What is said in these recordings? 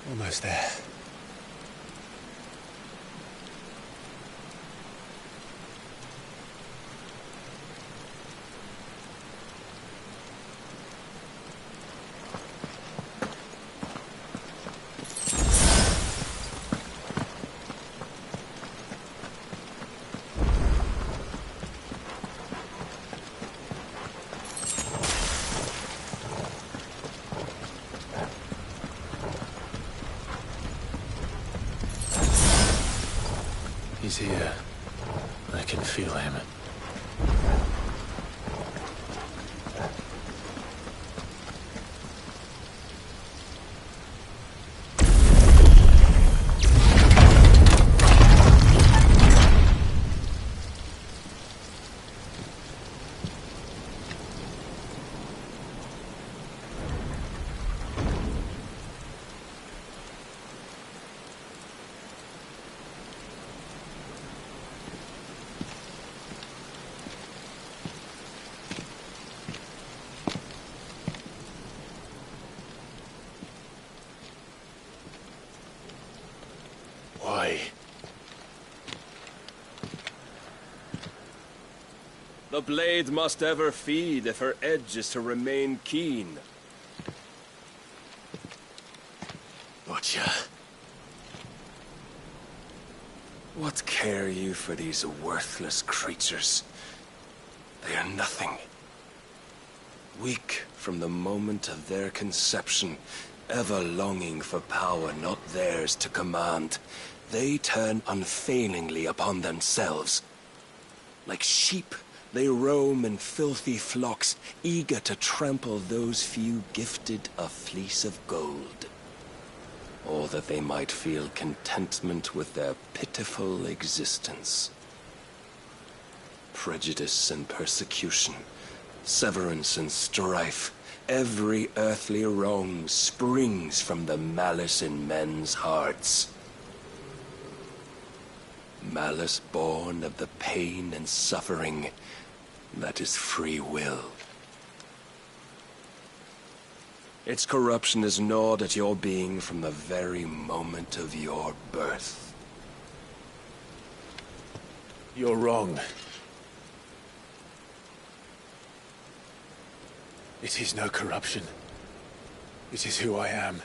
Almost there. He's here. I can feel him. Why? The blade must ever feed if her edge is to remain keen. Butcher. What care you for these worthless creatures? They are nothing. Weak from the moment of their conception, ever longing for power not theirs to command, they turn unfailingly upon themselves. Like sheep, they roam in filthy flocks, eager to trample those few gifted a fleece of gold. Or that they might feel contentment with their pitiful existence. Prejudice and persecution, severance and strife, every earthly wrong springs from the malice in men's hearts. Malice born of the pain and suffering that is free will. Its corruption is gnawed at your being from the very moment of your birth. You're wrong. It is no corruption. It is who I am.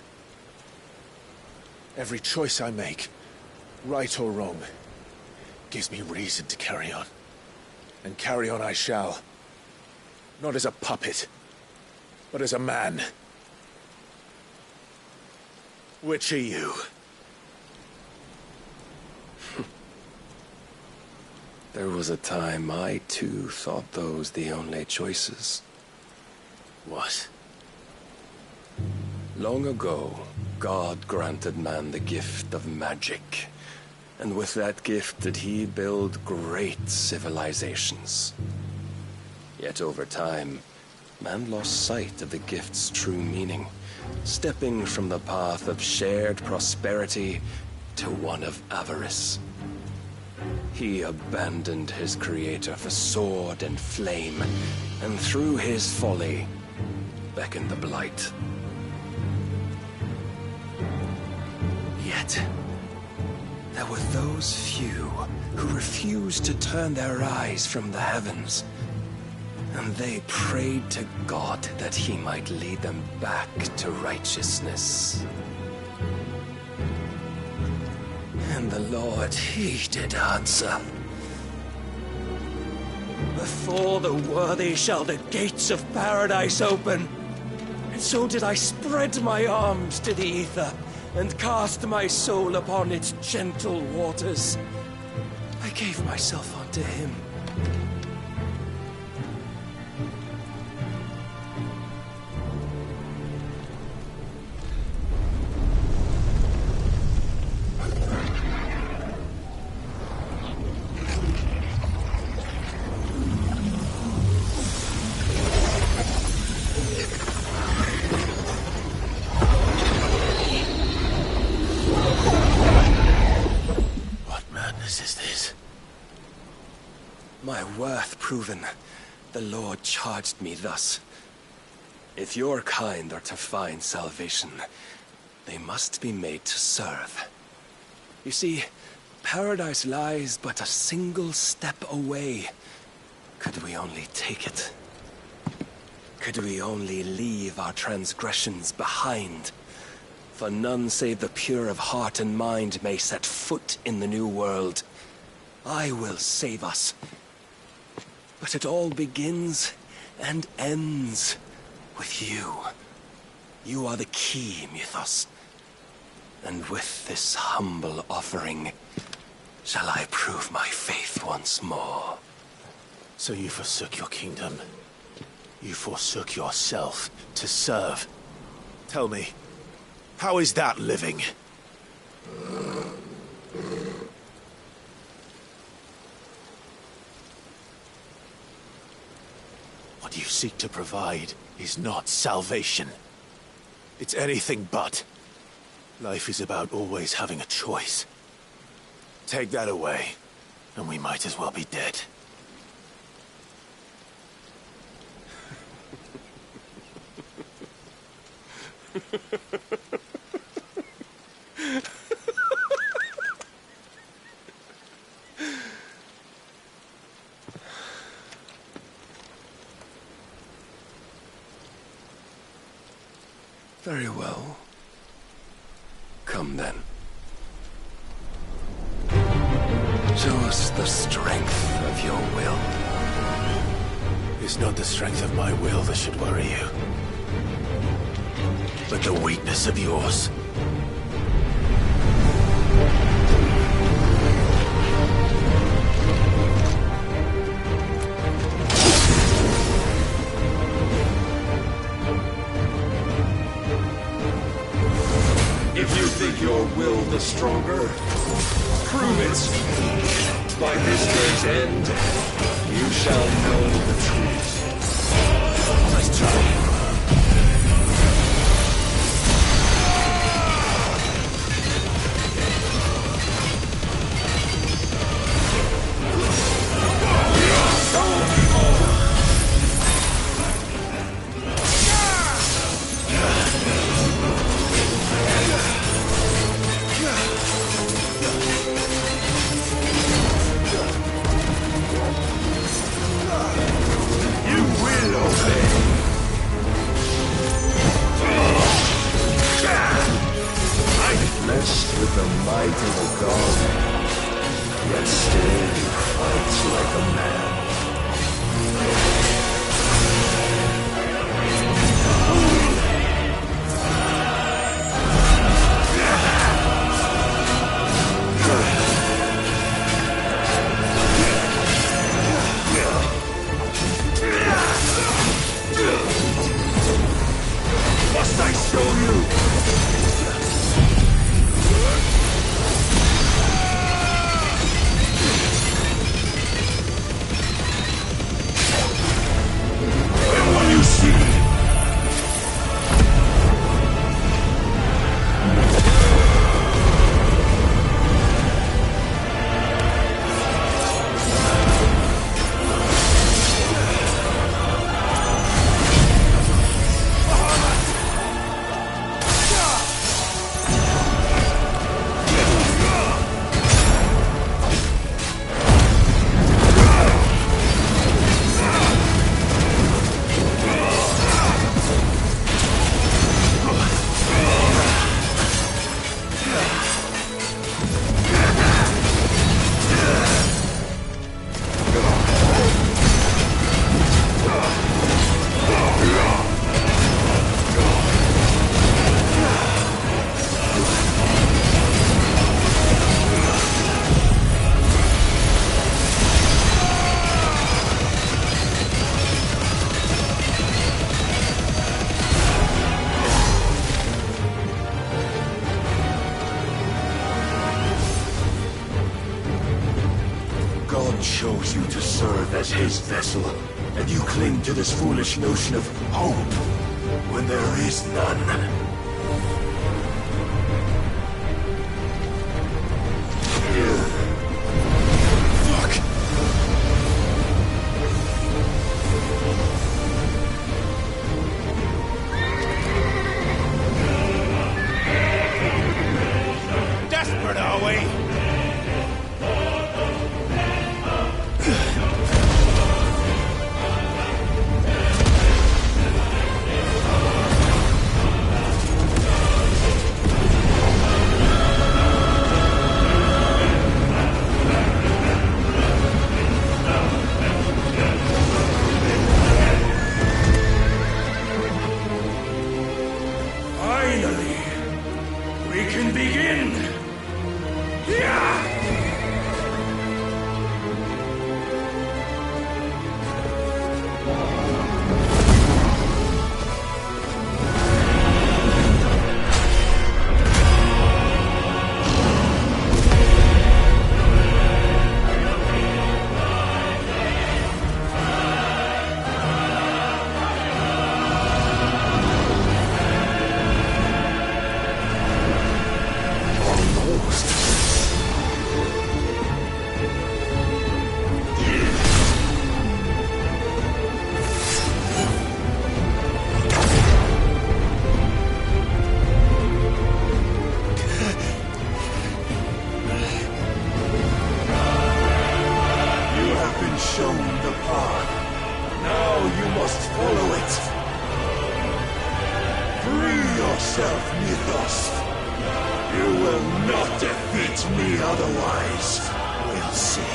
Every choice I make, right or wrong, gives me reason to carry on. And carry on I shall. Not as a puppet, but as a man. Which are you? There was a time I too thought those the only choices. What? Long ago, God granted man the gift of magic. And with that gift did he build great civilizations. Yet over time, man lost sight of the gift's true meaning, stepping from the path of shared prosperity to one of avarice. He abandoned his creator for sword and flame, and through his folly, beckoned the blight. Yet, there were those few who refused to turn their eyes from the heavens, and they prayed to God that he might lead them back to righteousness. And the Lord, he did answer. Before the worthy shall the gates of paradise open. And so did I spread my arms to the ether, and cast my soul upon its gentle waters. I gave myself unto him. My worth proven, the Lord charged me thus. If your kind are to find salvation, They must be made to serve. You see, paradise lies but a single step away. Could we only take it? Could we only leave our transgressions behind? For none save the pure of heart and mind may set foot in the new world. I will save us. But it all begins and ends with you. You are the key, Mythos. And with this humble offering, shall I prove my faith once more. So you forsook your kingdom. You forsook yourself to serve. Tell me, how is that living? What you seek to provide is not salvation. It's anything but. Life is about always having a choice. Take that away, and we might as well be dead. Very well. Come then. Show us the strength of your will. It's not the strength of my will that should worry you, but the weakness of yours. If you think your will the stronger, prove it. By this day's end, you shall know the truth. Let's try. With the might of a god, yet still you fight like a man. Must I show you? Chose you to serve as his vessel, and you cling to this foolish notion of hope when there is none. Fuck! Finally, we can begin! Yeah! Shown the path. Now you must follow it. Free yourself, Mythos. You will not defeat me otherwise. We'll see.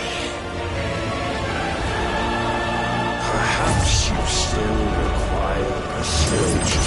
Perhaps you still require persuasion.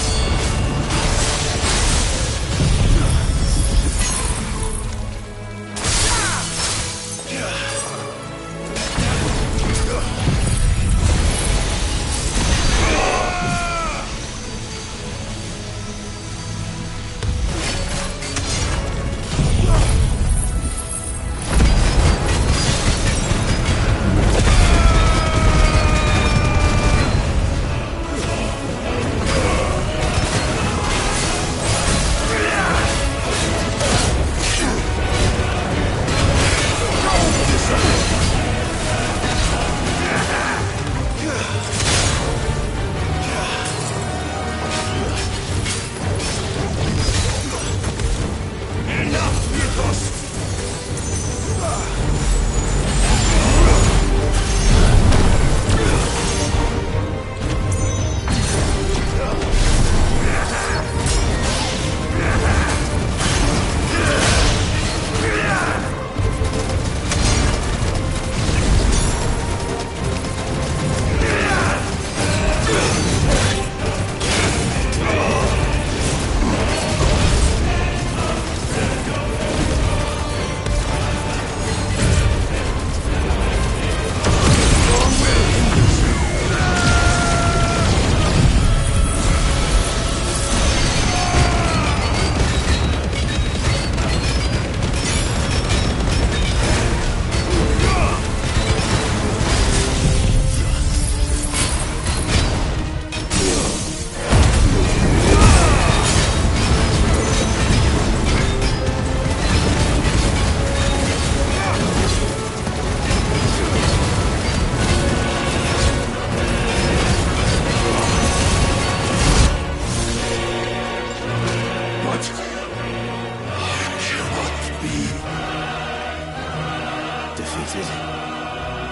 Defeated?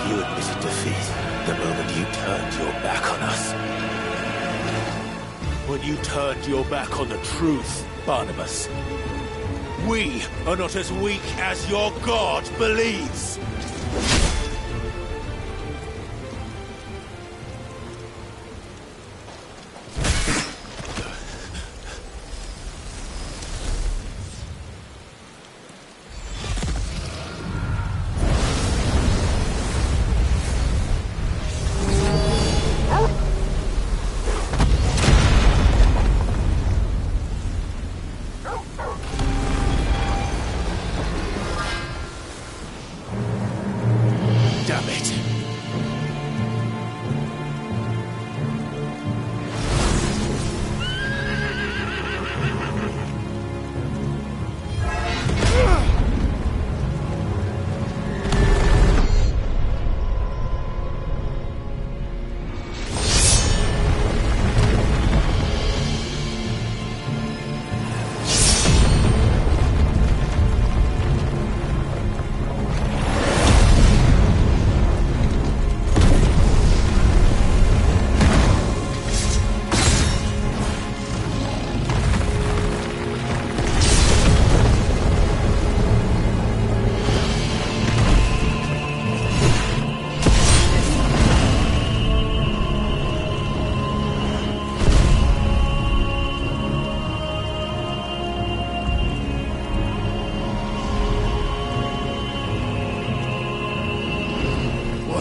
You admitted defeat the moment you turned your back on us. When you turned your back on the truth, Barnabas. We are not as weak as your God believes.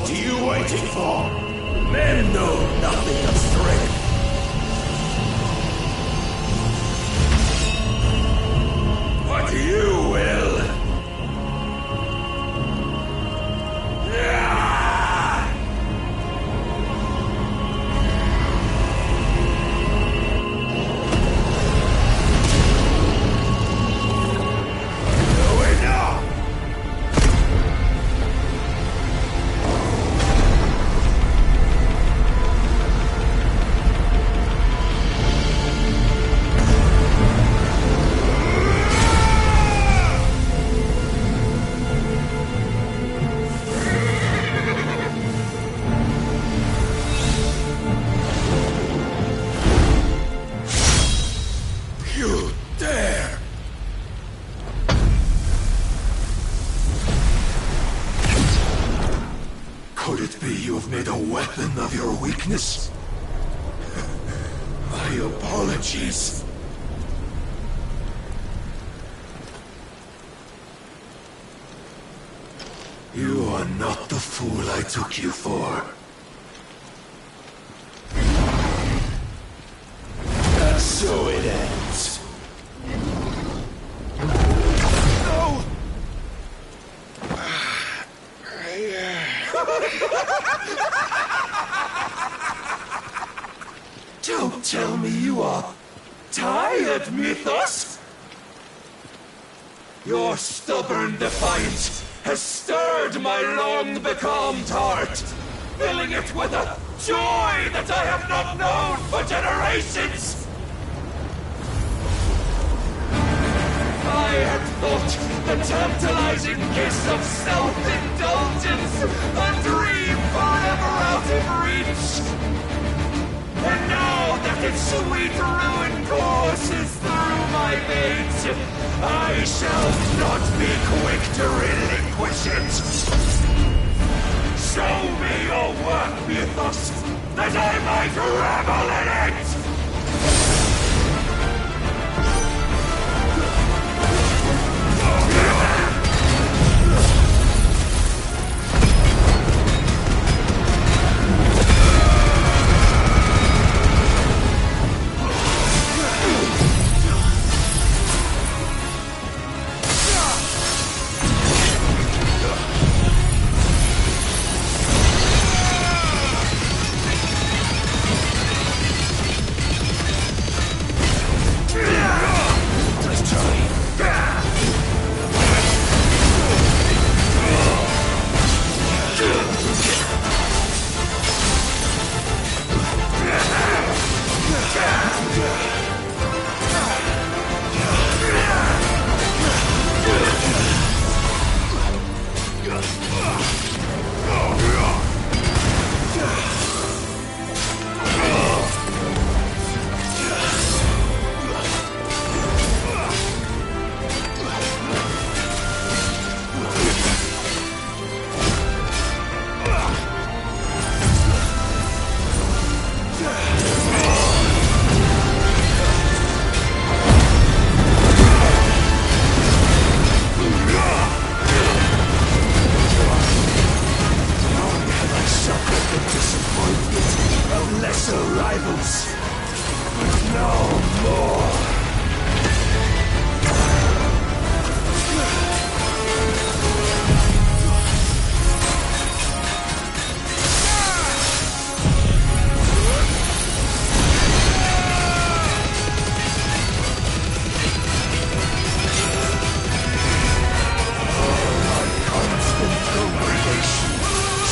What are you waiting for? Men know nothing of strength. But you will. Could it be you have made a weapon of your weakness? My apologies. You are not the fool I took you for. And so it ends. No! Don't tell me you are tired, Mythos! Your stubborn defiance has stirred my long-becalmed heart, filling it with a joy that I have not known for generations! I had thought the tantalizing kiss of self-indulgence a dream forever out of reach. And now that its sweet ruin courses through my veins, I shall not be quick to relinquish it. Show me your work, Mythos, that I might revel in it!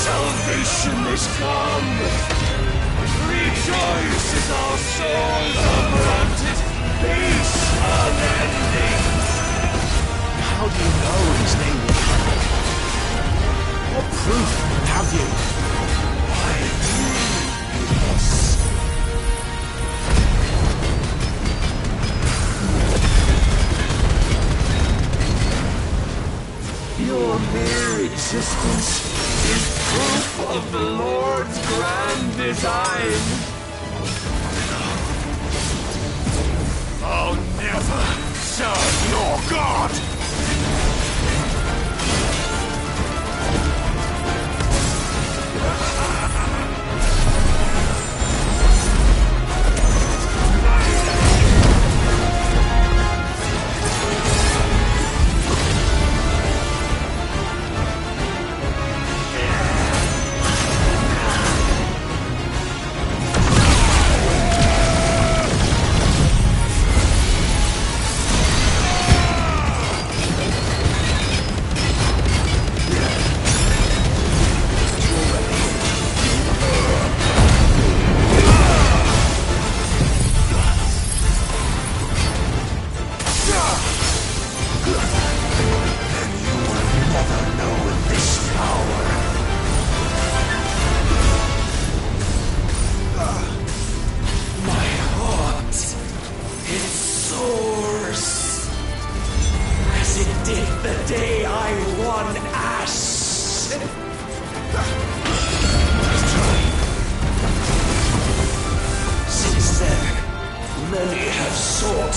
Salvation is come! Rejoice as our souls are granted peace unending! How do you know his name will come? What proof have you? I knew it was. Your mere existence is proof of the Lord's grand design. I'll never serve your god!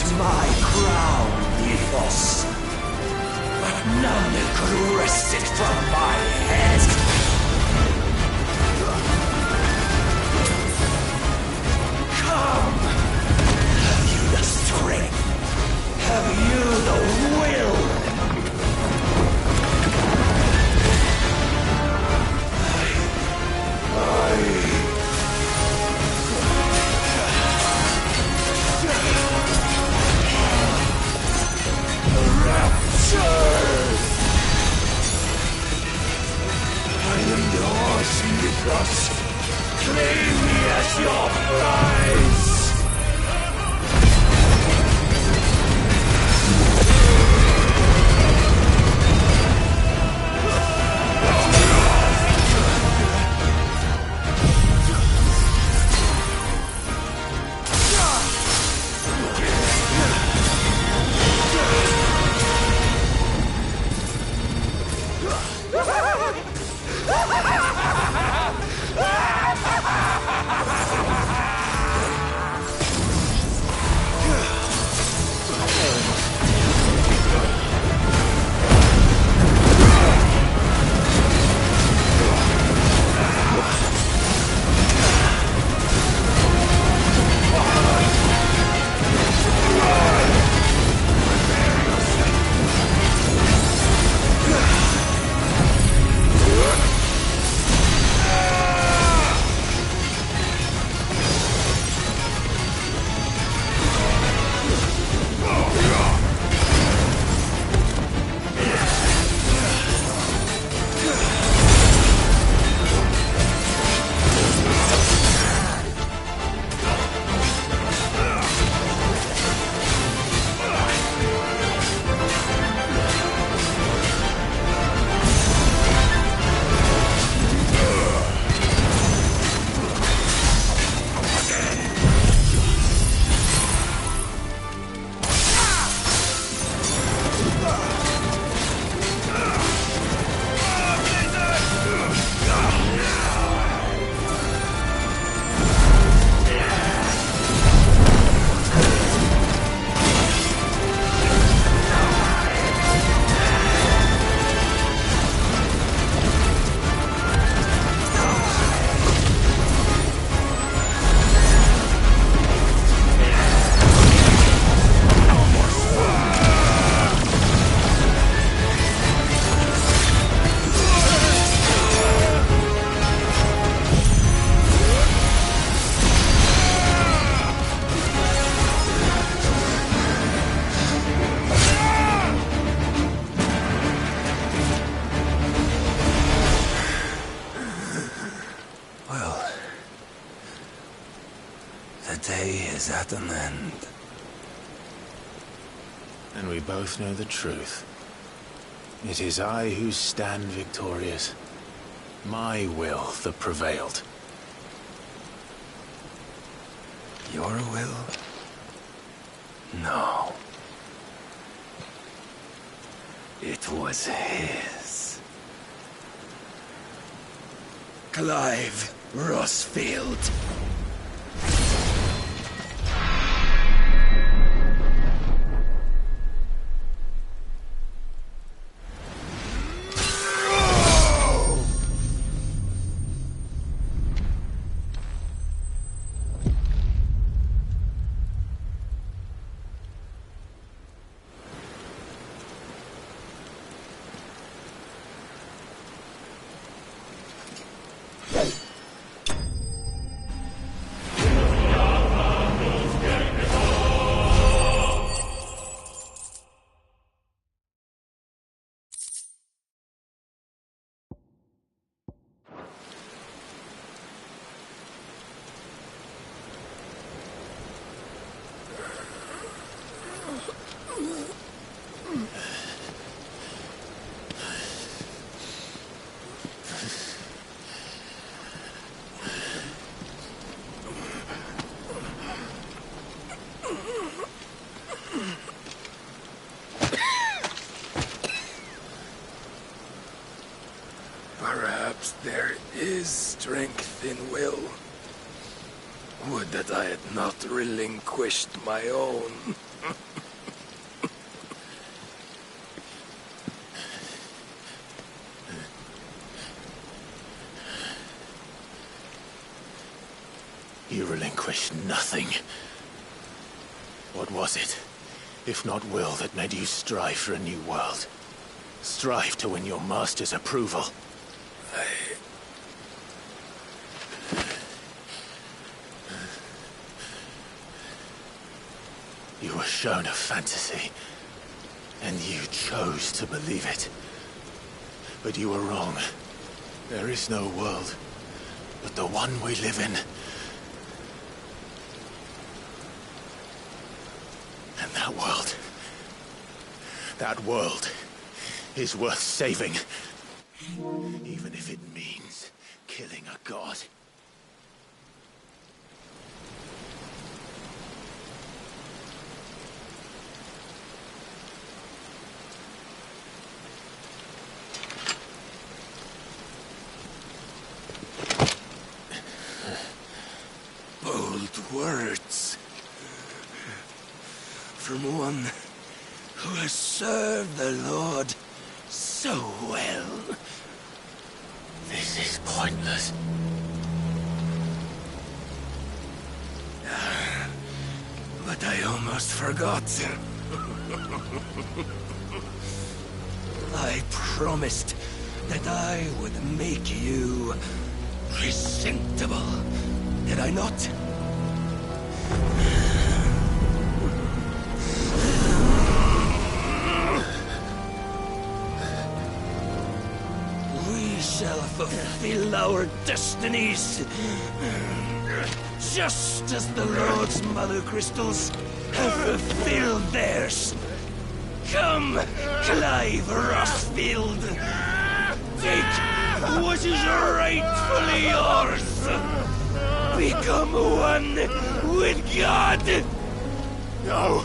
is my crown, Ethos. But none could wrest it from my head. Come! Have you the strength? Have you the will? I am yours, Mythos. Claim me as your prize! Is at an end. And we both know the truth. It is I who stand victorious. My will that prevailed. Your will? No. It was his. Clive Rossfield. Perhaps there is strength in will. Would that I had not relinquished my own. You relinquished nothing. What was it, if not will, that made you strive for a new world? Strive to win your master's approval? You were shown a fantasy, and you chose to believe it. But you were wrong. There is no world, but the one we live in. And that world is worth saving. Even if it means killing a god. Bold words. From one who has served the Lord so well. This is pointless. But I almost forgot. I promised that I would make you presentable. Did I not? We shall fulfill our destinies. Just as the Lord's Mother Crystals have fulfilled theirs. Come, Clive Rossfield. Take what is rightfully yours. Become one with God. No!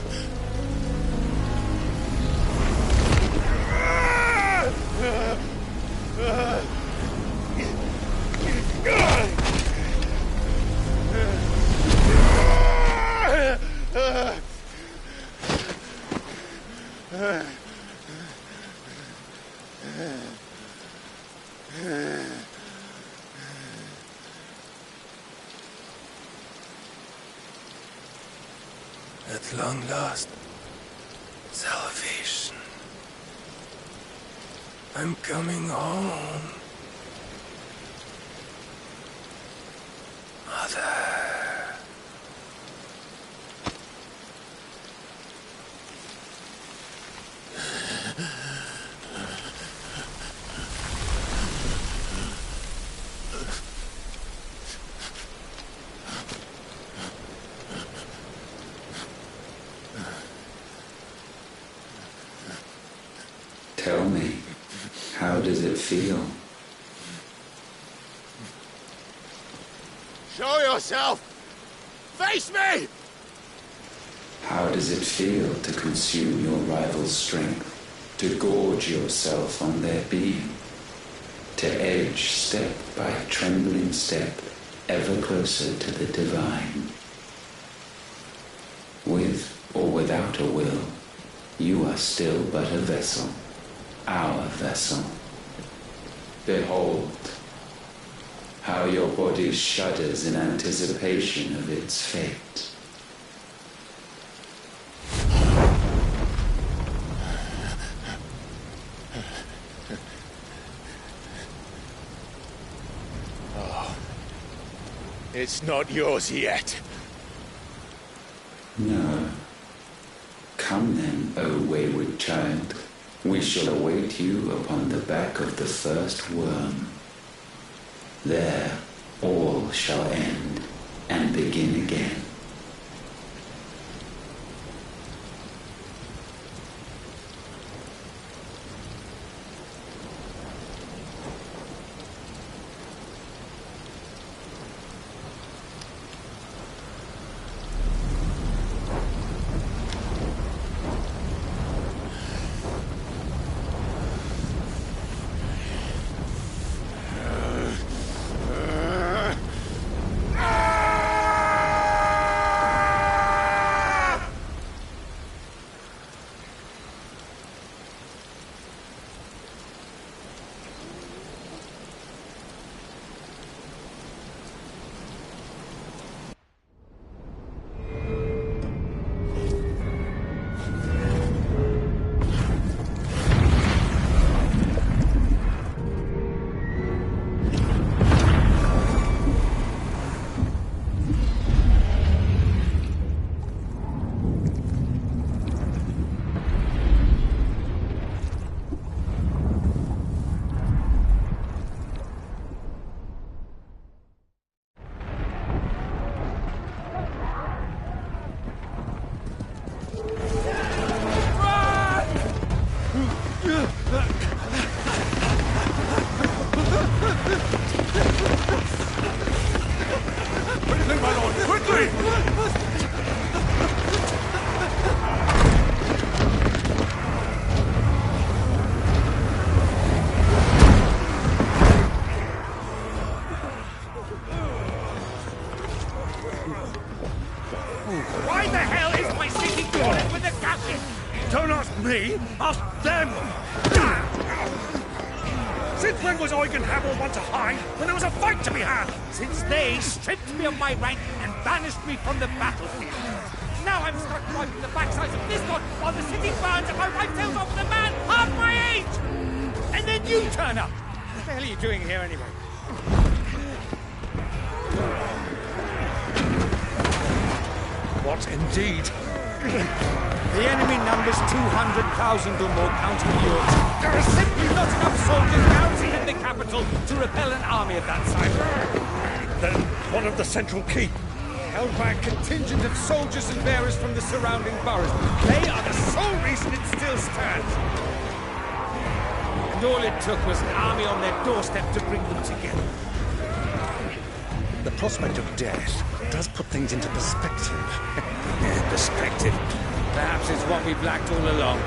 At long last, salvation. I'm coming home. Mother. Tell me, how does it feel? Show yourself! Face me! How does it feel to consume your rival's strength, to gorge yourself on their being, to edge step by trembling step ever closer to the divine? With or without a will, you are still but a vessel, our vessel. Behold, how your body shudders in anticipation of its fate. Oh, it's not yours yet. No. Come then, O wayward child. We shall await you upon the back of the first worm. There all shall end and begin again. Don't ask me, ask them! Since when was Eugen Hamel one to hide when there was a fight to be had? Since they stripped me of my rank and banished me from the battlefield. Now I'm stuck wiping the backsides of this one while the city burns and my wife tells off the man half my age! And then you turn up! What the hell are you doing here anyway? What indeed? The enemy numbers 200,000 or more counting yours. There are simply not enough soldiers garrisoned in the capital to repel an army of that size. Then what of the central keep? Held by a contingent of soldiers and bearers from the surrounding boroughs. They are the sole reason it still stands. And all it took was an army on their doorstep to bring them together. The prospect of death does put things into perspective. Perspective. Perhaps it's what we've lacked all along.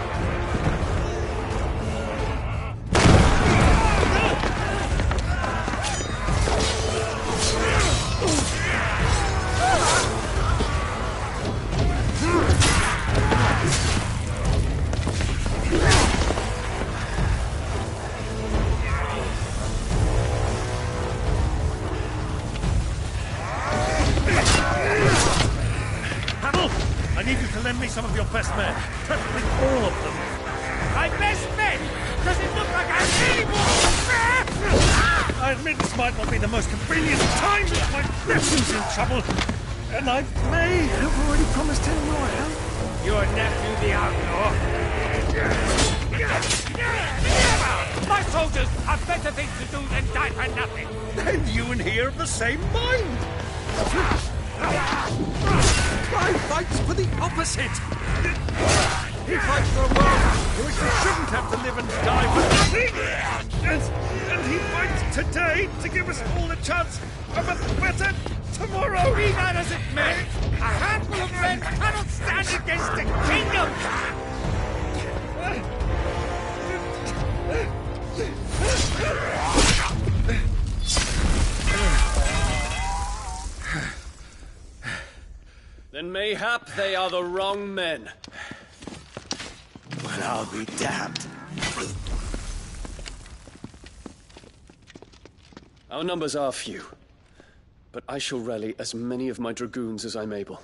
Lend me some of your best men. Preferably all of them. My best men? Does it look like I'm really I admit this might not be the most convenient time, but my nephew's in trouble. And I may have already promised him your help. Your nephew, the outlaw? Never! My soldiers have better things to do than die for nothing. Then you and he are of the same mind. I fight for the opposite! He fights for a world in which we shouldn't have to live and die for nothing! And he fights today to give us all a chance of a better tomorrow! Be that as it may, a handful of men cannot stand against a kingdom! Then mayhap they are the wrong men. Well, I'll be damned. Our numbers are few, but I shall rally as many of my dragoons as I'm able.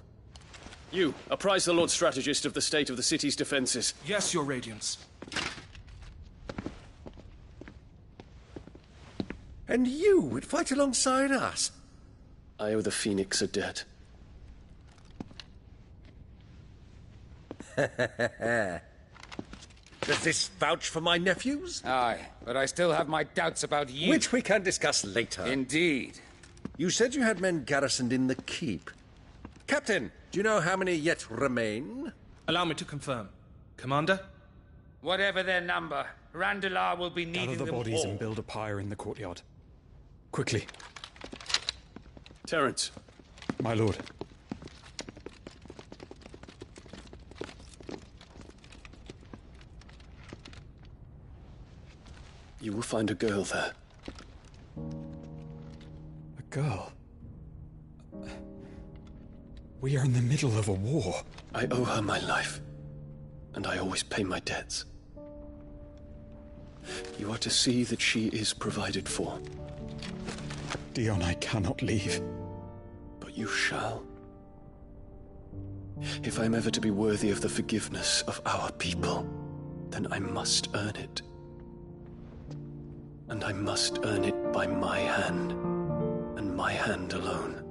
You, apprise the Lord Strategist of the state of the city's defenses. Yes, Your Radiance. And you would fight alongside us? I owe the Phoenix a debt. Does this vouch for my nephews? Aye, but I still have my doubts about you. Which we can discuss later. Indeed. You said you had men garrisoned in the keep. Captain, do you know how many yet remain? Allow me to confirm. Commander? Whatever their number, Randalar will be needing Gather the them bodies all. and build a pyre in the courtyard. Quickly. Terence. My lord. You will find a girl there. A girl? We are in the middle of a war. I owe her my life, and I always pay my debts. You are to see that she is provided for. Dion, I cannot leave. But you shall. If I'm ever to be worthy of the forgiveness of our people, then I must earn it. And I must earn it by my hand, and my hand alone.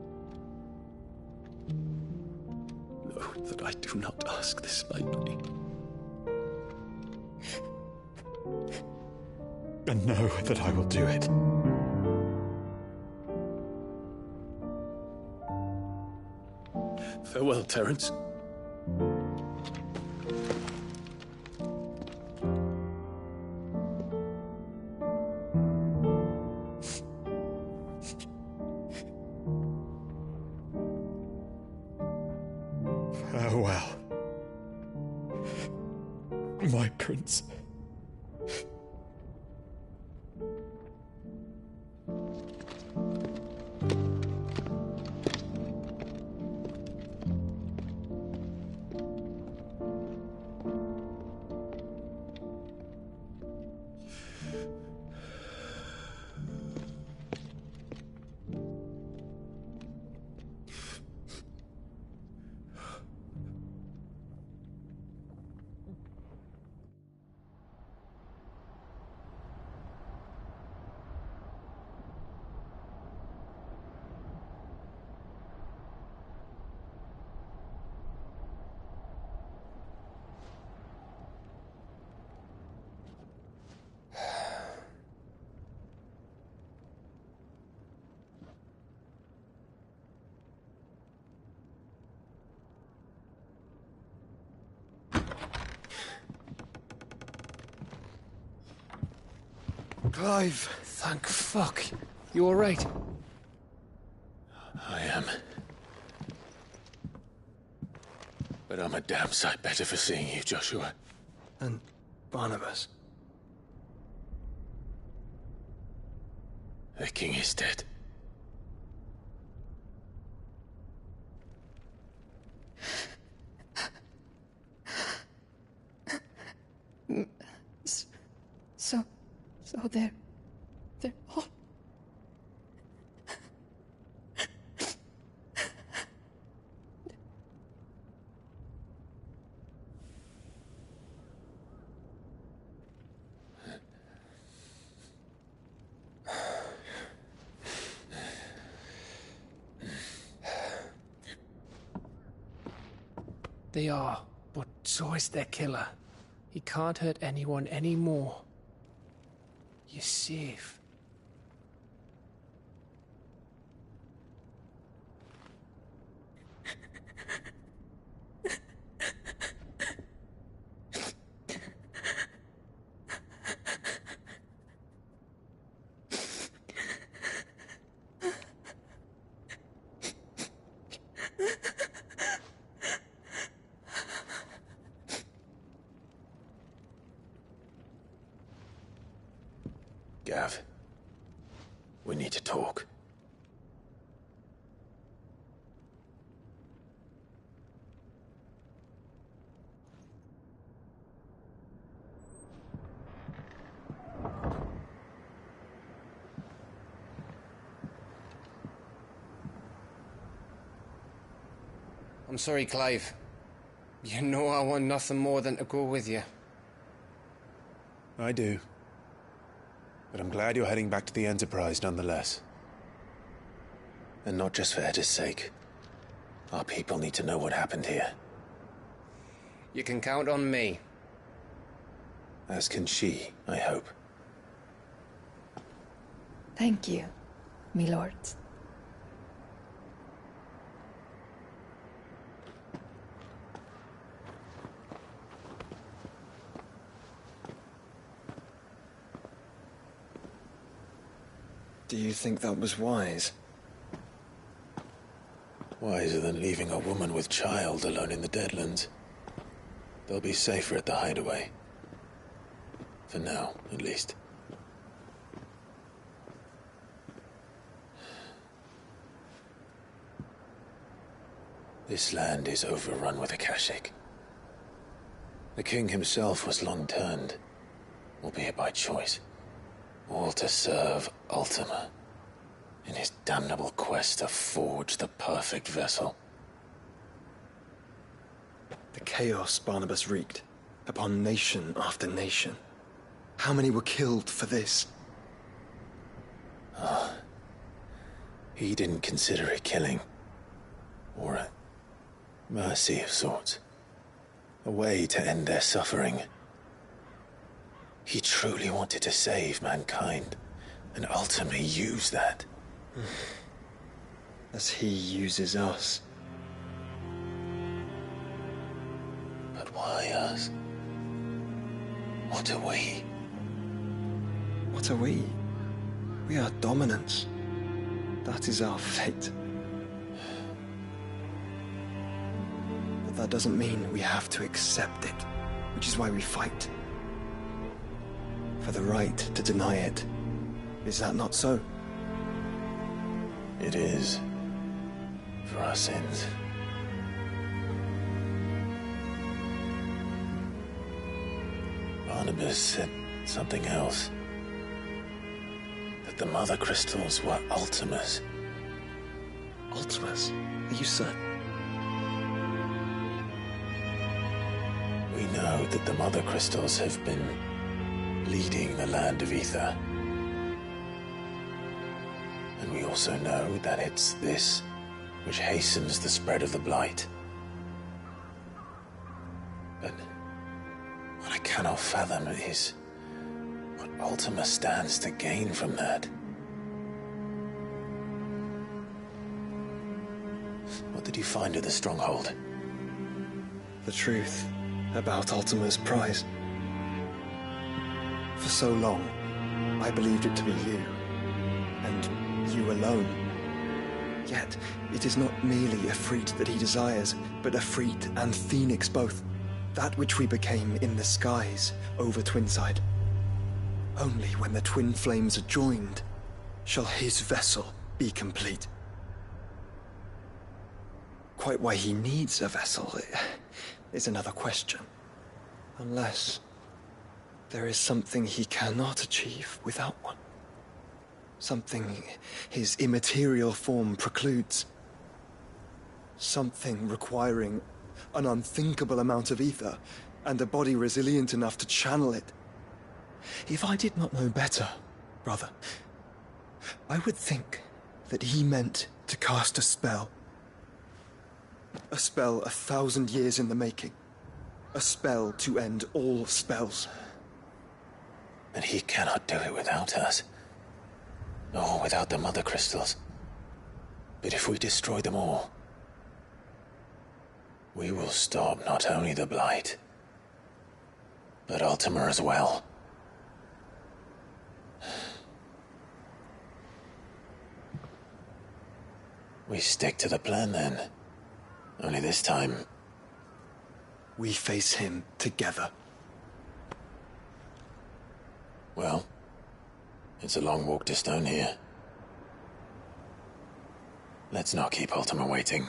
Know that I do not ask this lightly. And know that I will do it. Farewell, Terence. Farewell, my prince. Clive! Thank fuck. You alright? I am. But I'm a damn sight better for seeing you, Joshua. And Barnabas? The king is dead. So they're all... They are, but so is their killer. He can't hurt anyone anymore. You're safe. Gav, we need to talk. I'm sorry, Clive. You know I want nothing more than to go with you. I do. But I'm glad you're heading back to the Enterprise nonetheless. And not just for Edda's sake. Our people need to know what happened here. You can count on me. As can she, I hope. Thank you, my lords. Do you think that was wise? Wiser than leaving a woman with child alone in the Deadlands. They'll be safer at the hideaway. For now, at least. This land is overrun with Akashic. The king himself was long turned, albeit by choice. All to serve Ultima, in his damnable quest to forge the perfect vessel. The chaos Barnabas wreaked upon nation after nation. How many were killed for this? He didn't consider it killing. Or a mercy of sorts. A way to end their suffering. He truly wanted to save mankind, and ultimately use that. As he uses us. But why us? What are we? What are we? We are dominance. That is our fate. But that doesn't mean we have to accept it, which is why we fight. For the right to deny it. Is that not so? It is. For our sins. Barnabas said something else. That the Mother Crystals were Ultimas. Ultimas? Are you certain? We know that the Mother Crystals have been leading the land of Ether. And we also know that it's this which hastens the spread of the Blight. But what I cannot fathom is what Ultima stands to gain from that. What did you find at the Stronghold? The truth about Ultima's prize. For so long, I believed it to be you, and you alone. Yet, it is not merely Efreet that he desires, but Efreet and Phoenix both. That which we became in the skies over Twinside. Only when the twin flames are joined shall his vessel be complete. Quite why he needs a vessel is another question. Unless there is something he cannot achieve without one. Something his immaterial form precludes. Something requiring an unthinkable amount of ether and a body resilient enough to channel it. If I did not know better, brother, I would think that he meant to cast a spell. A spell 1,000 years in the making. A spell to end all spells. And he cannot do it without us. Or without the Mother Crystals. But if we destroy them all, we will stop not only the Blight, but Ultima as well. We stick to the plan then. Only this time, we face him together. Well, it's a long walk to Stone here. Let's not keep Ultima waiting.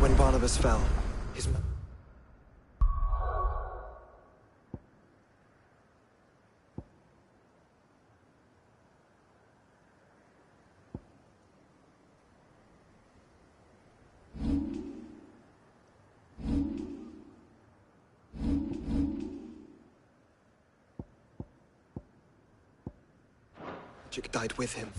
When Barnabas fell, his... magic died with him.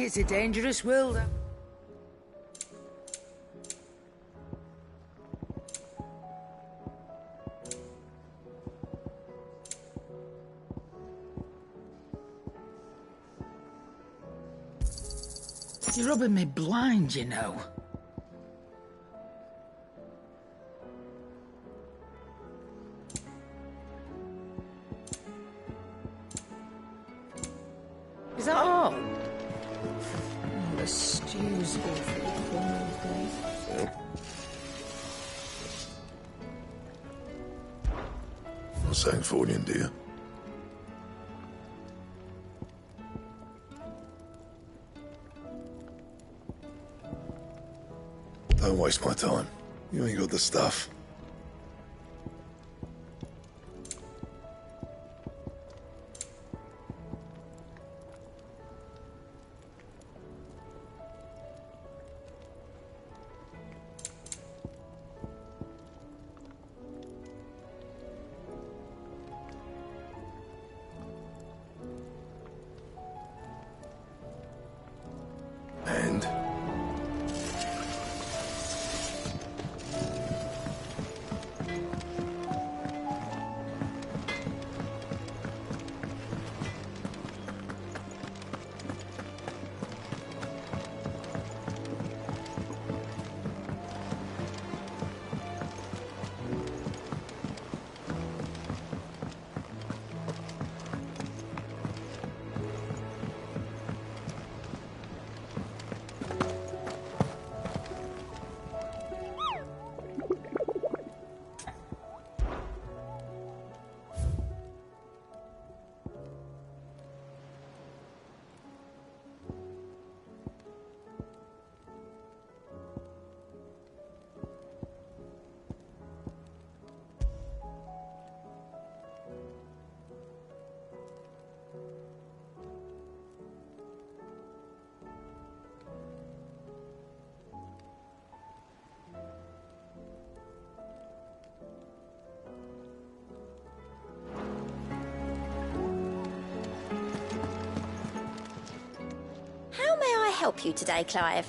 It's a dangerous world. You're rubbing me blind, you know. Is that all? Oh, the stew's awfully full these days. Not Sancfordian, do you? Don't waste my time. You ain't got the stuff. And? How may I help you today, Clive?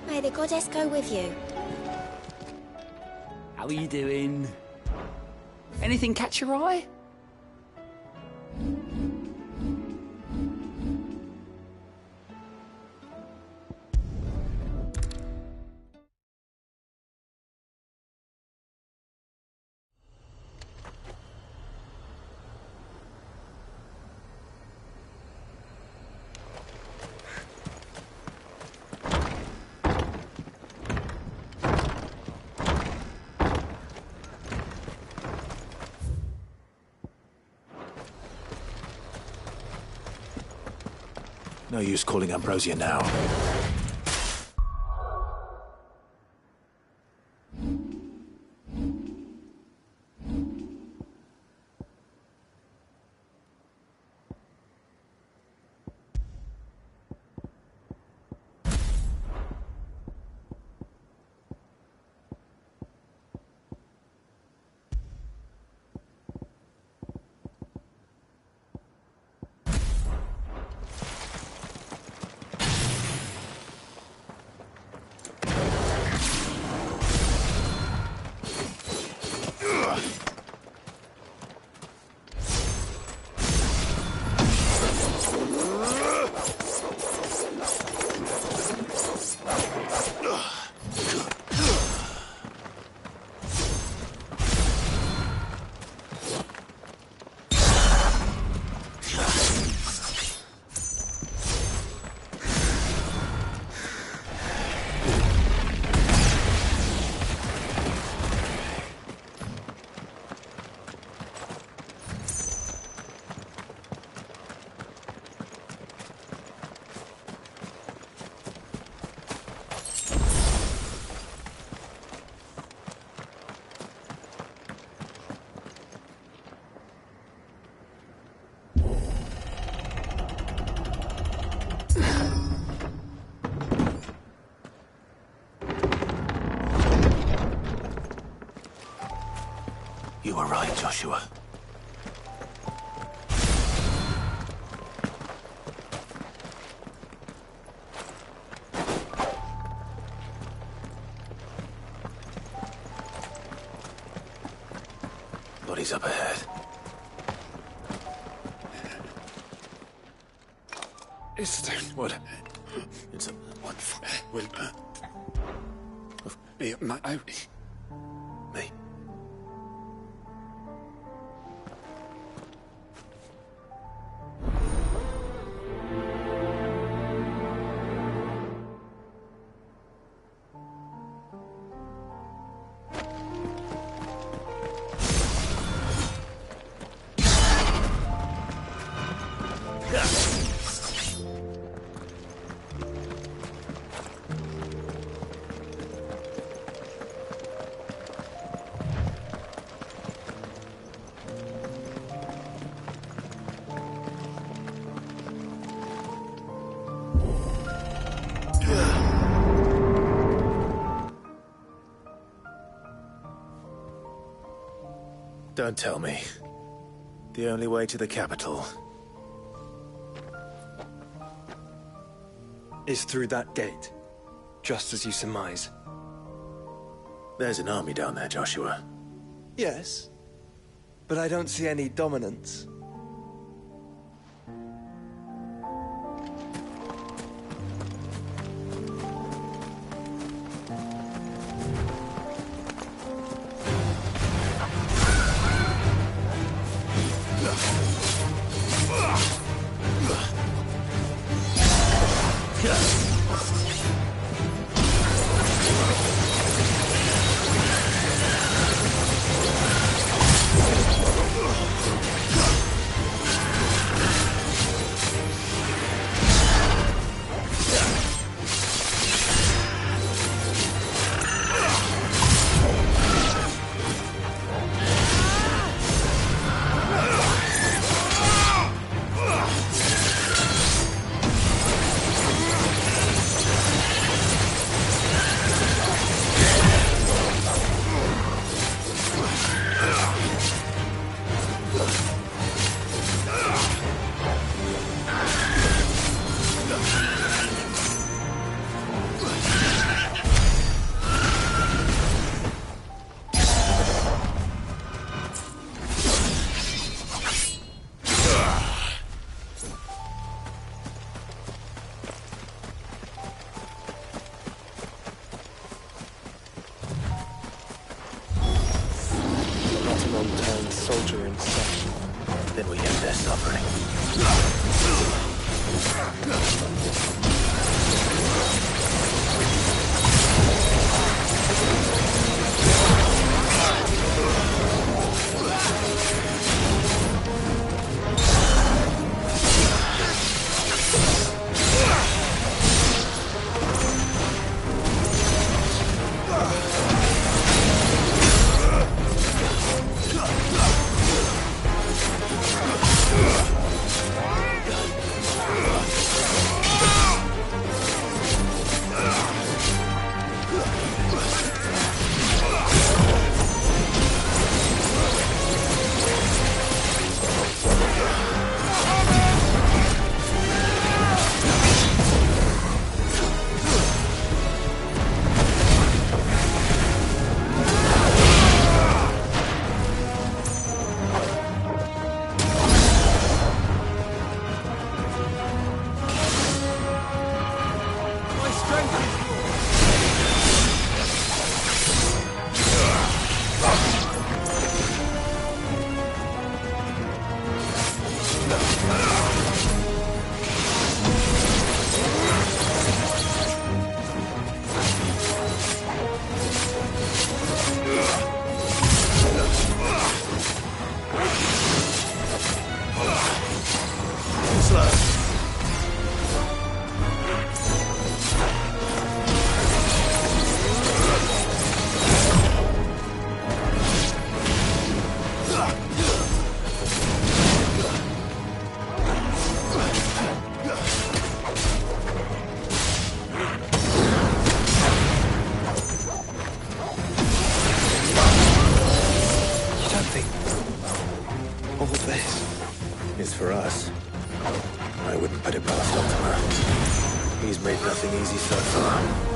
May the goddess go with you. How are you doing? Anything catch your eye? No use calling Ambrosia now. You were right, Joshua. bodies up ahead. Is there... What? It's a... What will... be my... Me. Don't tell me. The only way to the capital is through that gate, just as you surmise. There's an army down there, Joshua. Yes, but I don't see any dominance. Soldier in such. Then we end their suffering. It's for us. I wouldn't put it past Ultima. He's made nothing easy so far.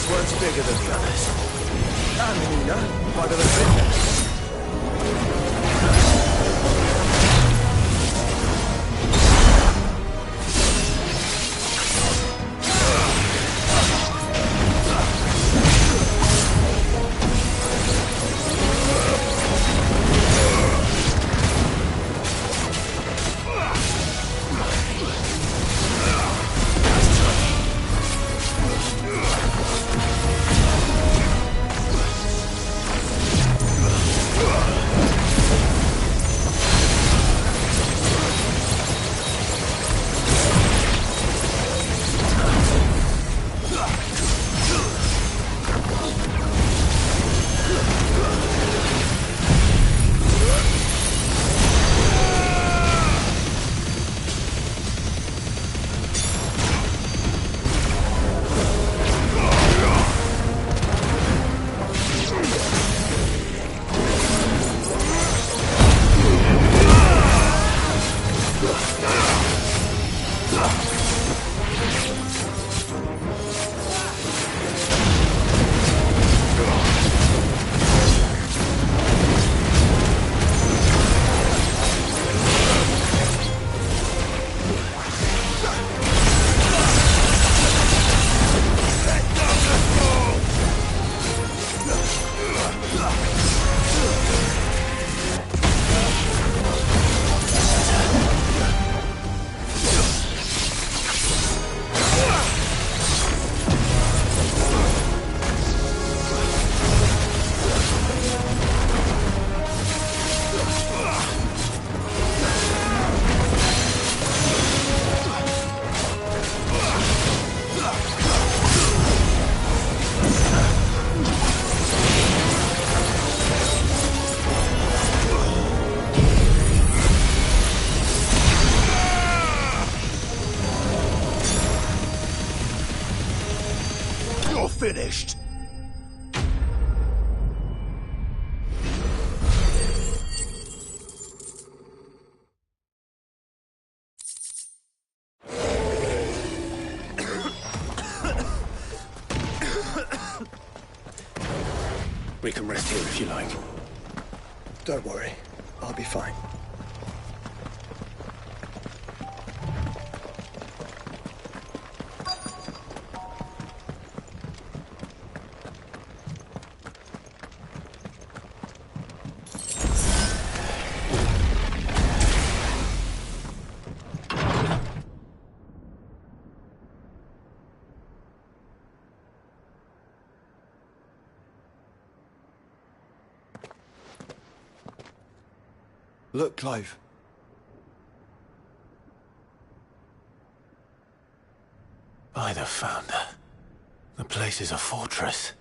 This one's bigger than the others. And meaner, by the looks of it. Finished. We can rest here if you like. Don't worry. I'll be fine. Look, Clive. By the Founder. The place is a fortress.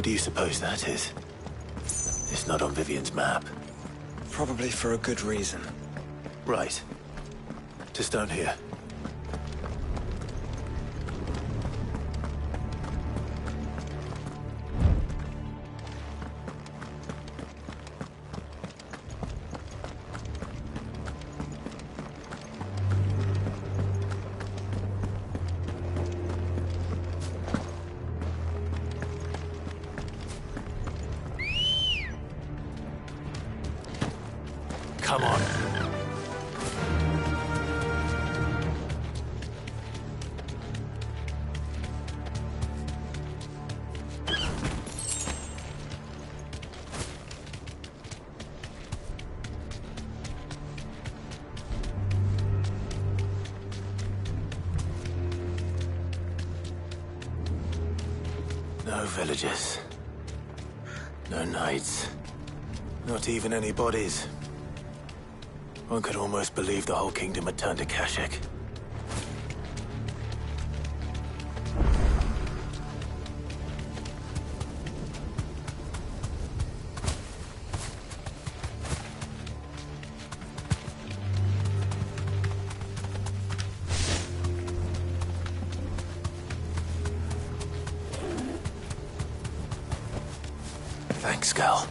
What do you suppose that is? It's not on Vivian's map. Probably for a good reason. Right. To stone here. Come on. No villagers. No knights. Not even any bodies. One could almost believe the whole kingdom had turned to Kashik. Thanks, Gal.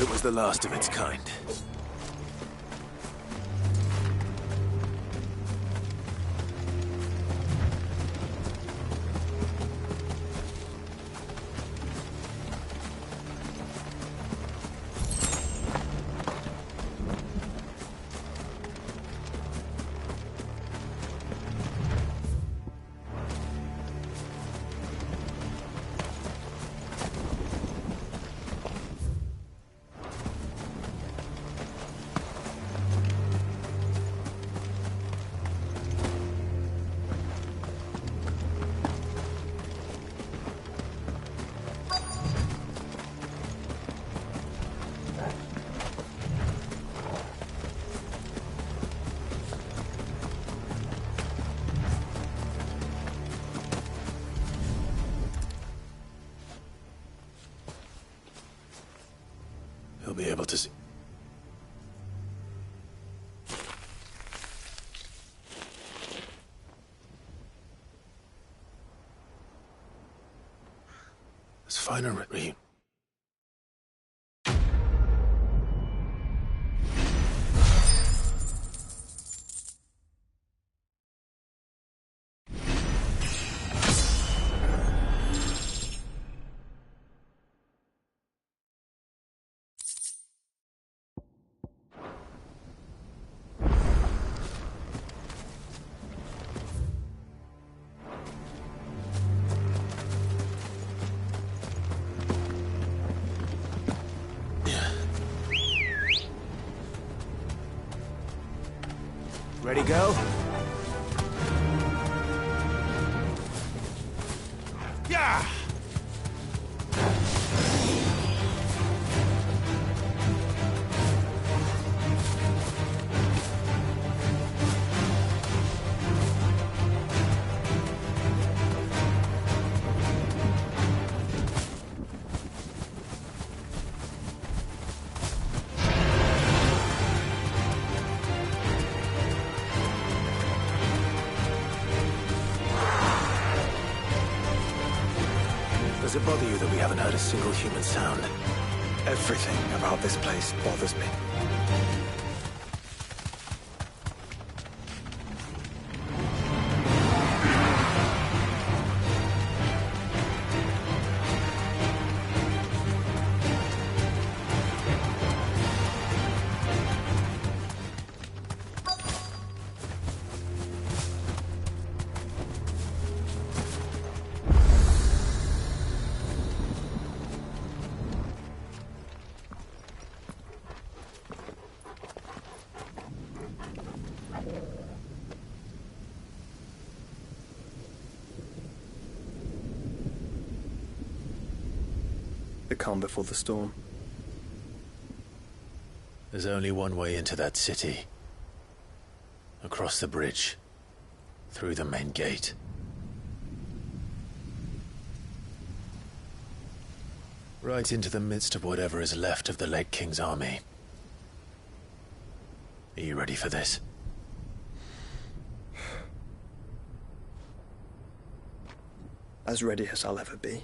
It was the last of its kind. He'll be able to see. Let's find a read. Ready, go? Yeah! Does it bother you that we haven't heard a single human sound? Everything about this place bothers me. The calm before the storm. There's only one way into that city. Across the bridge. Through the main gate. Right into the midst of whatever is left of the late King's army. Are you ready for this? As ready as I'll ever be.